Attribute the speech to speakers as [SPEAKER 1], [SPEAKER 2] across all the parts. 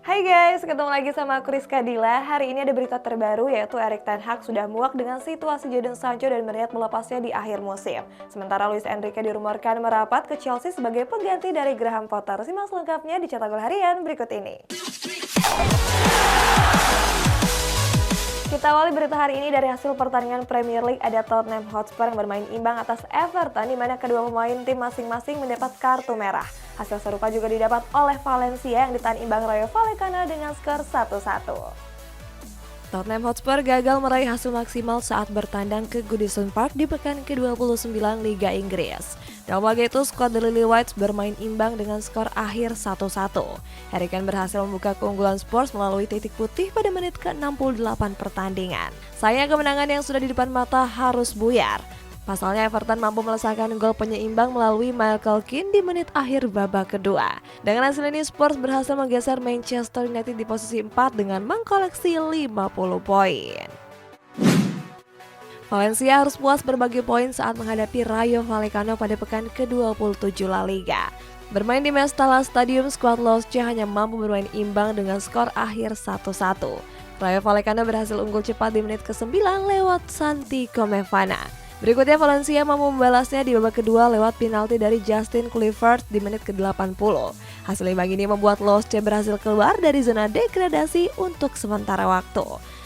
[SPEAKER 1] Hai guys, ketemu lagi sama aku Rizka Dila. Hari ini ada berita terbaru yaitu Erik ten Hag sudah muak dengan situasi Jadon Sancho dan berniat melepasnya di akhir musim. Sementara Luis Enrique dirumorkan merapat ke Chelsea sebagai pengganti dari Graham Potter. Simak selengkapnya di Cetak Gol Harian berikut ini. Kita awali berita hari ini dari hasil pertandingan Premier League. Ada Tottenham Hotspur yang bermain imbang atas Everton, di mana kedua pemain tim masing-masing mendapat kartu merah. Hasil serupa juga didapat oleh Valencia yang ditahan imbang Rayo Vallecano dengan skor 1-1. Tottenham Hotspur gagal meraih hasil maksimal saat bertandang ke Goodison Park di pekan ke-29 Liga Inggris. Dalam laga itu, skuad The Lily Whites bermain imbang dengan skor akhir 1-1. Harry Kane berhasil membuka keunggulan Spurs melalui titik putih pada menit ke-68 pertandingan. Sayang kemenangan yang sudah di depan mata harus buyar. Pasalnya Everton mampu melesakkan gol penyeimbang melalui Michael Keane di menit akhir babak kedua. Dengan hasil ini Spurs berhasil menggeser Manchester United di posisi 4 dengan mengkoleksi 50 poin. Valencia harus puas berbagi poin saat menghadapi Rayo Vallecano pada pekan ke-27 La Liga. Bermain di Mestalla Stadium, skuad Los C hanya mampu bermain imbang dengan skor akhir 1-1. Rayo Vallecano berhasil unggul cepat di menit ke-9 lewat Santi Comevana. Berikutnya Valencia mampu membalasnya di babak kedua lewat penalti dari Justin Kluivert di menit ke-80. Hasil imbang ini membuat Los C berhasil keluar dari zona degradasi untuk sementara waktu.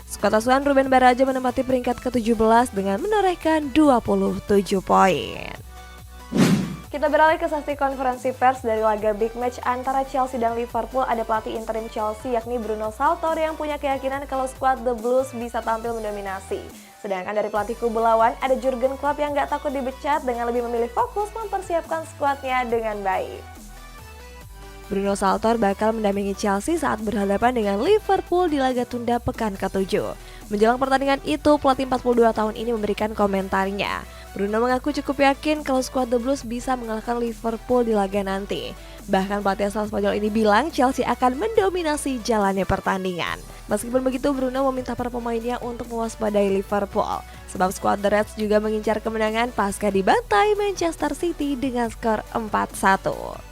[SPEAKER 1] Skuad asuhan Ruben Baraja menempati peringkat ke-17 dengan menorehkan 27 poin. Kita beralih ke sesi konferensi pers dari laga big match antara Chelsea dan Liverpool. Ada pelatih interim Chelsea yakni Bruno Saltor yang punya keyakinan kalau skuad The Blues bisa tampil mendominasi. Sedangkan dari pelatih kubu lawan ada Jurgen Klopp yang gak takut dipecat dengan lebih memilih fokus mempersiapkan skuadnya dengan baik. Bruno Saltor bakal mendampingi Chelsea saat berhadapan dengan Liverpool di laga tunda pekan ke-7. Menjelang pertandingan itu, pelatih 42 tahun ini memberikan komentarnya. Bruno mengaku cukup yakin kalau skuad The Blues bisa mengalahkan Liverpool di laga nanti. Bahkan pelatih asal Spanyol ini bilang Chelsea akan mendominasi jalannya pertandingan. Meskipun begitu, Bruno meminta para pemainnya untuk mewaspadai Liverpool. Sebab skuad The Reds juga mengincar kemenangan pasca dibantai Manchester City dengan skor 4-1.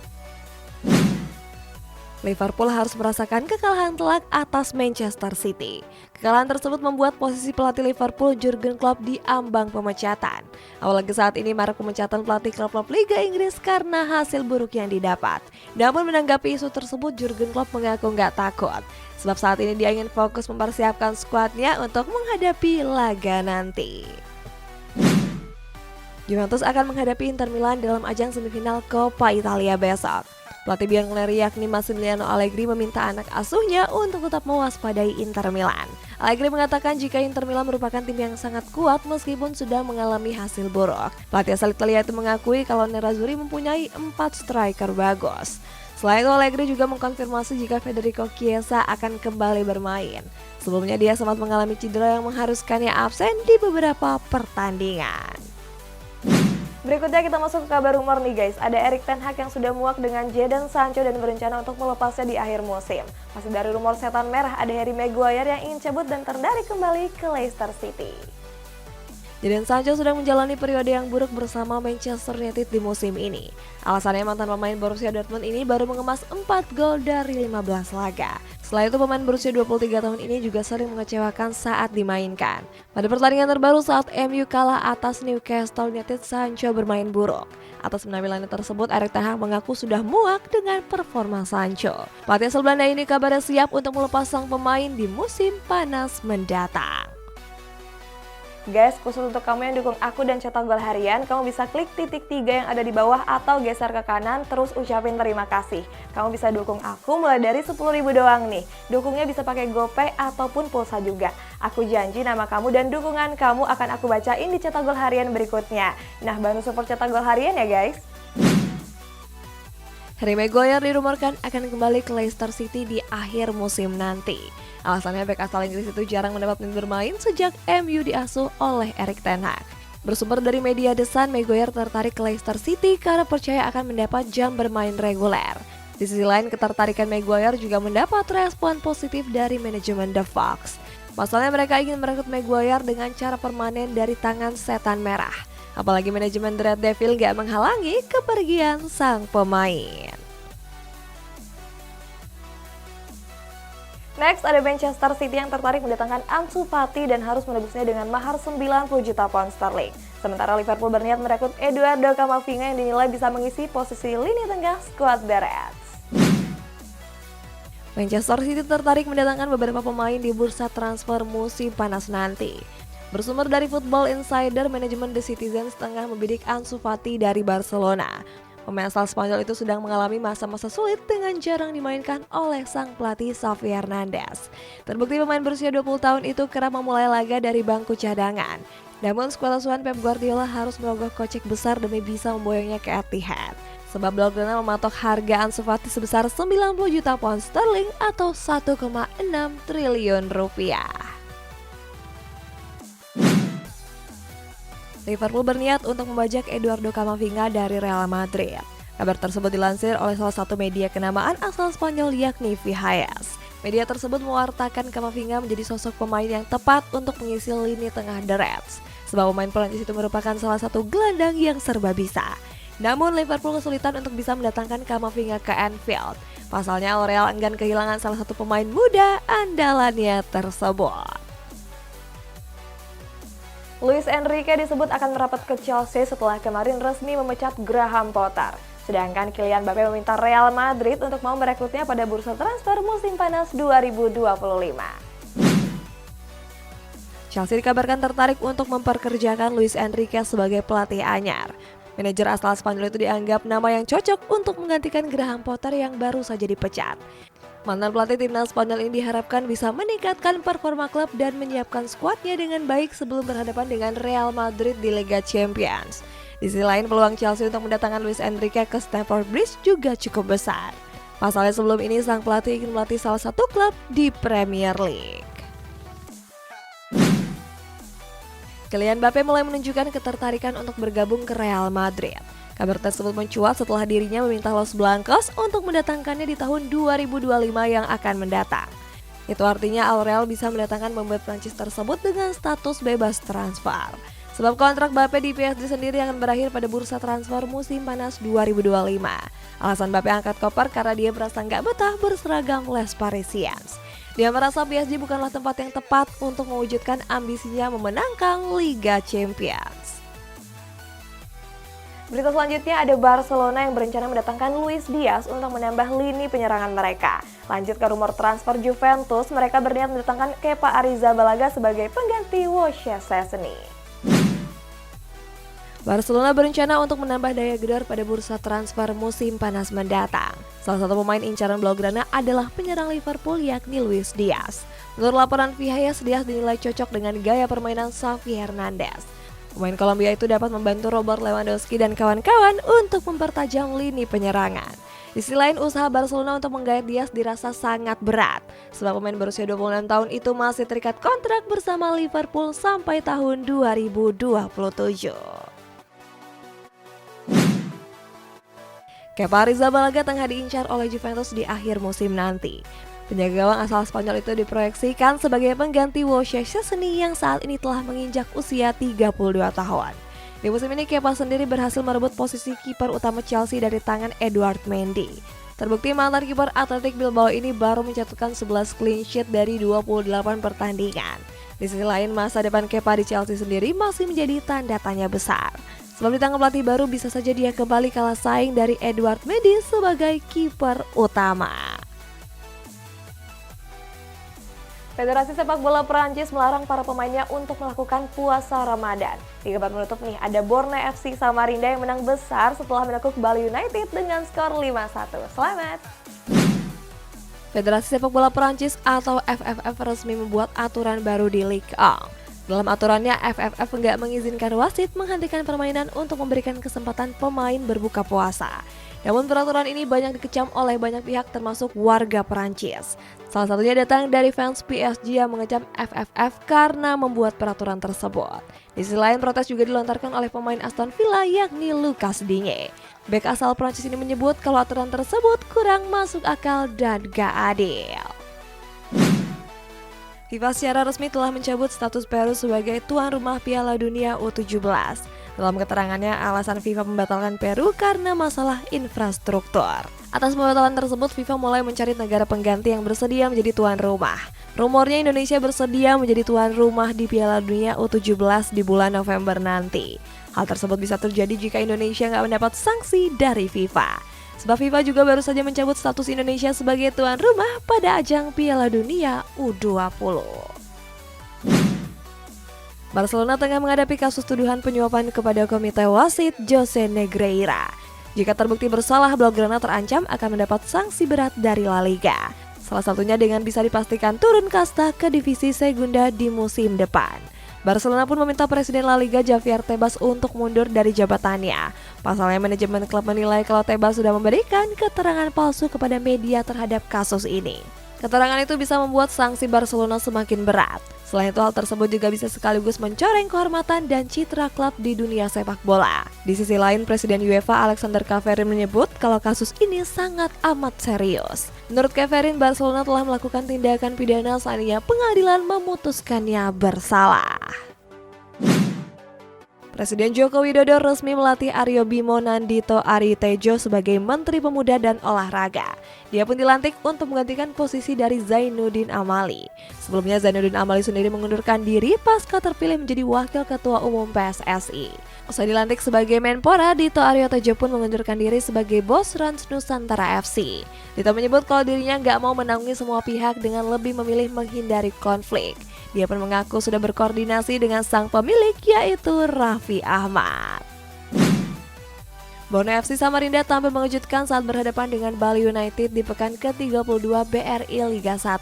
[SPEAKER 1] Liverpool harus merasakan kekalahan telak atas Manchester City. Kekalahan tersebut membuat posisi pelatih Liverpool Jurgen Klopp diambang pemecatan. Apalagi saat ini marak pemecatan pelatih klub-klub Liga Inggris karena hasil buruk yang didapat. Namun menanggapi isu tersebut, Jurgen Klopp mengaku nggak takut. Sebab saat ini dia ingin fokus mempersiapkan skuadnya untuk menghadapi laga nanti. Juventus akan menghadapi Inter Milan dalam ajang semifinal Coppa Italia besok. Pelatih Bianconeri yakni Massimiliano Allegri meminta anak asuhnya untuk tetap mewaspadai Inter Milan. Allegri mengatakan jika Inter Milan merupakan tim yang sangat kuat meskipun sudah mengalami hasil buruk. Pelatih asal Italia itu mengakui kalau Nerazzurri mempunyai 4 striker bagus. Selain itu, Allegri juga mengkonfirmasi jika Federico Chiesa akan kembali bermain. Sebelumnya dia sempat mengalami cedera yang mengharuskannya absen di beberapa pertandingan. Berikutnya kita masuk ke kabar rumor nih guys. Ada Erik ten Hag yang sudah muak dengan Jadon Sancho dan berencana untuk melepasnya di akhir musim. Masih dari rumor setan merah, ada Harry Maguire yang ingin cabut dan tertarik kembali ke Leicester City. Jadon Sancho sedang menjalani periode yang buruk bersama Manchester United di musim ini. Alasannya mantan pemain Borussia Dortmund ini baru mengemas 4 gol dari 15 laga. Selain itu, pemain berusia 23 tahun ini juga sering mengecewakan saat dimainkan. Pada pertandingan terbaru saat MU kalah atas Newcastle United, Sancho bermain buruk. Atas penampilannya tersebut, Erik ten Hag mengaku sudah muak dengan performa Sancho. Pelatih asal Belanda ini kabarnya siap untuk melepas sang pemain di musim panas mendatang. Guys, khusus untuk kamu yang dukung aku dan Cetak Gol Harian, kamu bisa klik titik 3 yang ada di bawah atau geser ke kanan, terus ucapin terima kasih. Kamu bisa dukung aku mulai dari 10.000 doang nih. Dukungnya bisa pakai GoPay ataupun pulsa juga. Aku janji nama kamu dan dukungan kamu akan aku bacain di Cetak Gol Harian berikutnya. Nah, bantu support Cetak Gol Harian ya guys. Harry Maguire dirumorkan akan kembali ke Leicester City di akhir musim nanti. Alasannya bek asal Inggris itu jarang mendapat menit bermain sejak MU diasuh oleh Erik ten Hag. Bersumber dari media The Sun, Maguire tertarik ke Leicester City karena percaya akan mendapat jam bermain reguler. Di sisi lain, ketertarikan Maguire juga mendapat respon positif dari manajemen The Fox. Pasalnya mereka ingin merekrut Maguire dengan cara permanen dari tangan setan merah. Apalagi manajemen The Red Devil gak menghalangi kepergian sang pemain. Next, ada Manchester City yang tertarik mendatangkan Ansu Fati dan harus menebusnya dengan mahar 90 juta pound sterling. Sementara Liverpool berniat merekrut Eduardo Camavinga yang dinilai bisa mengisi posisi lini tengah skuad The Reds. Manchester City tertarik mendatangkan beberapa pemain di bursa transfer musim panas nanti. Bersumber dari Football Insider, manajemen The Citizens tengah membidik Ansu Fati dari Barcelona. Pemain asal Spanyol itu sedang mengalami masa-masa sulit dengan jarang dimainkan oleh sang pelatih Xavi Hernandez. Terbukti pemain berusia 20 tahun itu kerap memulai laga dari bangku cadangan. Namun skuad asuhan Pep Guardiola harus merogoh kocek besar demi bisa memboyongnya ke Etihad. Sebab Blaugrana mematok harga Ansu Fati sebesar 90 juta pound sterling atau 1,6 triliun rupiah. Liverpool berniat untuk membajak Eduardo Camavinga dari Real Madrid. Kabar tersebut dilansir oleh salah satu media kenamaan asal Spanyol yakni Vihalles. Media tersebut mewartakan Camavinga menjadi sosok pemain yang tepat untuk mengisi lini tengah The Reds. Sebab pemain Perancis itu merupakan salah satu gelandang yang serba bisa. Namun Liverpool kesulitan untuk bisa mendatangkan Camavinga ke Anfield. Pasalnya Real enggan kehilangan salah satu pemain muda andalannya tersebut. Luis Enrique disebut akan merapat ke Chelsea setelah kemarin resmi memecat Graham Potter. Sedangkan Kylian Mbappé meminta Real Madrid untuk mau merekrutnya pada bursa transfer musim panas 2025. Chelsea dikabarkan tertarik untuk memperkerjakan Luis Enrique sebagai pelatih anyar. Manajer asal Spanyol itu dianggap nama yang cocok untuk menggantikan Graham Potter yang baru saja dipecat. Mantan pelatih timnas Spanyol ini diharapkan bisa meningkatkan performa klub dan menyiapkan skuadnya dengan baik sebelum berhadapan dengan Real Madrid di Liga Champions. Di sisi lain, peluang Chelsea untuk mendatangkan Luis Enrique ke Stamford Bridge juga cukup besar. Pasalnya sebelum ini sang pelatih ingin melatih salah satu klub di Premier League. Kylian Mbappé mulai menunjukkan ketertarikan untuk bergabung ke Real Madrid. Kabar tersebut mencuat setelah dirinya meminta Los Blancos untuk mendatangkannya di tahun 2025 yang akan mendatang. Itu artinya Al Real bisa mendatangkan pemain Prancis tersebut dengan status bebas transfer. Sebab kontrak Mbappé di PSG sendiri akan berakhir pada bursa transfer musim panas 2025. Alasan Mbappé angkat koper karena dia merasa nggak betah berseragam Les Parisiens. Dia merasa PSG bukanlah tempat yang tepat untuk mewujudkan ambisinya memenangkan Liga Champions. Berita selanjutnya ada Barcelona yang berencana mendatangkan Luis Diaz untuk menambah lini penyerangan mereka. Lanjut ke rumor transfer Juventus, mereka berniat mendatangkan Kepa Arrizabalaga sebagai pengganti Wojciech Szczesny. Barcelona berencana untuk menambah daya gedor pada bursa transfer musim panas mendatang. Salah satu pemain incaran Blaugrana adalah penyerang Liverpool yakni Luis Diaz. Menurut laporan Vihalles, Diaz dinilai cocok dengan gaya permainan Xavi Hernandez. Pemain Kolombia itu dapat membantu Robert Lewandowski dan kawan-kawan untuk mempertajam lini penyerangan. Di sisi lain, usaha Barcelona untuk menggait Diaz dirasa sangat berat, sebab pemain berusia 26 tahun itu masih terikat kontrak bersama Liverpool sampai tahun 2027. Kepa Arrizabalaga tengah diincar oleh Juventus di akhir musim nanti. Penjaga gawang asal Spanyol itu diproyeksikan sebagai pengganti Wojciech Szczesny yang saat ini telah menginjak usia 32 tahun. Di musim ini Kepa sendiri berhasil merebut posisi kiper utama Chelsea dari tangan Edouard Mendy. Terbukti mantan kiper Athletic Bilbao ini baru mencatatkan 11 clean sheet dari 28 pertandingan. Di sisi lain, masa depan Kepa di Chelsea sendiri masih menjadi tanda tanya besar. Sebab di tangan pelatih baru bisa saja dia kembali kalah saing dari Edouard Mendy sebagai kiper utama. Federasi Sepak Bola Perancis melarang para pemainnya untuk melakukan puasa Ramadan. Di kabar menutup nih, ada Borne FC Samarinda yang menang besar setelah menekuk Bali United dengan skor 5-1. Selamat! Federasi Sepak Bola Perancis atau FFF resmi membuat aturan baru di Ligue 1. Dalam aturannya, FFF enggak mengizinkan wasit menghentikan permainan untuk memberikan kesempatan pemain berbuka puasa. Namun peraturan ini banyak dikecam oleh banyak pihak termasuk warga Perancis. Salah satunya datang dari fans PSG yang mengecam FFF karena membuat peraturan tersebut. Di sisi lain, protes juga dilontarkan oleh pemain Aston Villa yakni Lucas Digne. Bek asal Perancis ini menyebut kalau aturan tersebut kurang masuk akal dan gak adil. FIFA secara resmi telah mencabut status Peru sebagai tuan rumah Piala Dunia U17. Dalam keterangannya, alasan FIFA membatalkan Peru karena masalah infrastruktur. Atas pembatalan tersebut, FIFA mulai mencari negara pengganti yang bersedia menjadi tuan rumah. Rumornya Indonesia bersedia menjadi tuan rumah di Piala Dunia U17 di bulan November nanti. Hal tersebut bisa terjadi jika Indonesia nggak mendapat sanksi dari FIFA. Sebab FIFA juga baru saja mencabut status Indonesia sebagai tuan rumah pada ajang Piala Dunia U20. Barcelona tengah menghadapi kasus tuduhan penyuapan kepada komite wasit Jose Negreira. Jika terbukti bersalah, Blaugrana terancam akan mendapat sanksi berat dari La Liga. Salah satunya dengan bisa dipastikan turun kasta ke divisi Segunda di musim depan. Barcelona pun meminta Presiden La Liga Javier Tebas untuk mundur dari jabatannya. Pasalnya manajemen klub menilai kalau Tebas sudah memberikan keterangan palsu kepada media terhadap kasus ini. Keterangan itu bisa membuat sanksi Barcelona semakin berat. Selain itu, hal tersebut juga bisa sekaligus mencoreng kehormatan dan citra klub di dunia sepak bola. Di sisi lain, Presiden UEFA Alexander Ceferin menyebut kalau kasus ini sangat amat serius. Menurut Ceferin, Barcelona telah melakukan tindakan pidana seandainya pengadilan memutuskannya bersalah. Presiden Joko Widodo resmi melatih Aryo Bimo Nandito Aritejo sebagai Menteri Pemuda dan Olahraga. Dia pun dilantik untuk menggantikan posisi dari Zainuddin Amali. Sebelumnya Zainuddin Amali sendiri mengundurkan diri pasca terpilih menjadi Wakil Ketua Umum PSSI. Usai dilantik sebagai Menpora, Dito Aritejo pun mengundurkan diri sebagai bos Rans Nusantara FC. Dito menyebut kalau dirinya nggak mau menaungi semua pihak dengan lebih memilih menghindari konflik. Dia pun mengaku sudah berkoordinasi dengan sang pemilik yaitu Raffi Ahmad. Borneo FC Samarinda tampil mengejutkan saat berhadapan dengan Bali United di pekan ke-32 BRI Liga 1.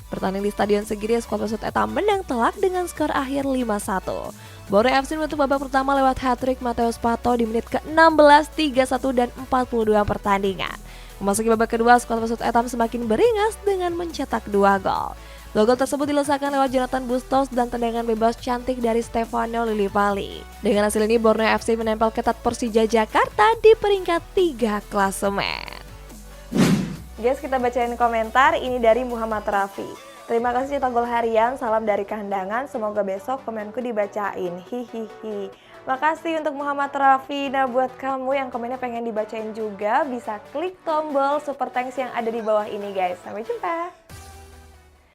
[SPEAKER 1] Bertanding di Stadion Segiri, skuad Pesut Etam menang telak dengan skor akhir 5-1. Borneo FC menutup babak pertama lewat hat-trick Mateus Pato di menit ke-16, 31 dan 42 pertandingan. Memasuki babak kedua, skuad Pesut Etam semakin beringas dengan mencetak 2 gol. Gol tersebut dilesakan lewat Jonathan Bustos dan tendangan bebas cantik dari Stefano Lillipali. Dengan hasil ini, Borneo FC menempel ketat Persija Jakarta di peringkat 3 klasemen. Guys, kita bacain komentar ini dari Muhammad Rafi. Terima kasih cetak gol harian, salam dari kehandangan, semoga besok komenku dibacain, hihihi. Makasih untuk Muhammad Rafi. Nah, buat kamu yang komennya pengen dibacain juga, bisa klik tombol super thanks yang ada di bawah ini guys. Sampai jumpa.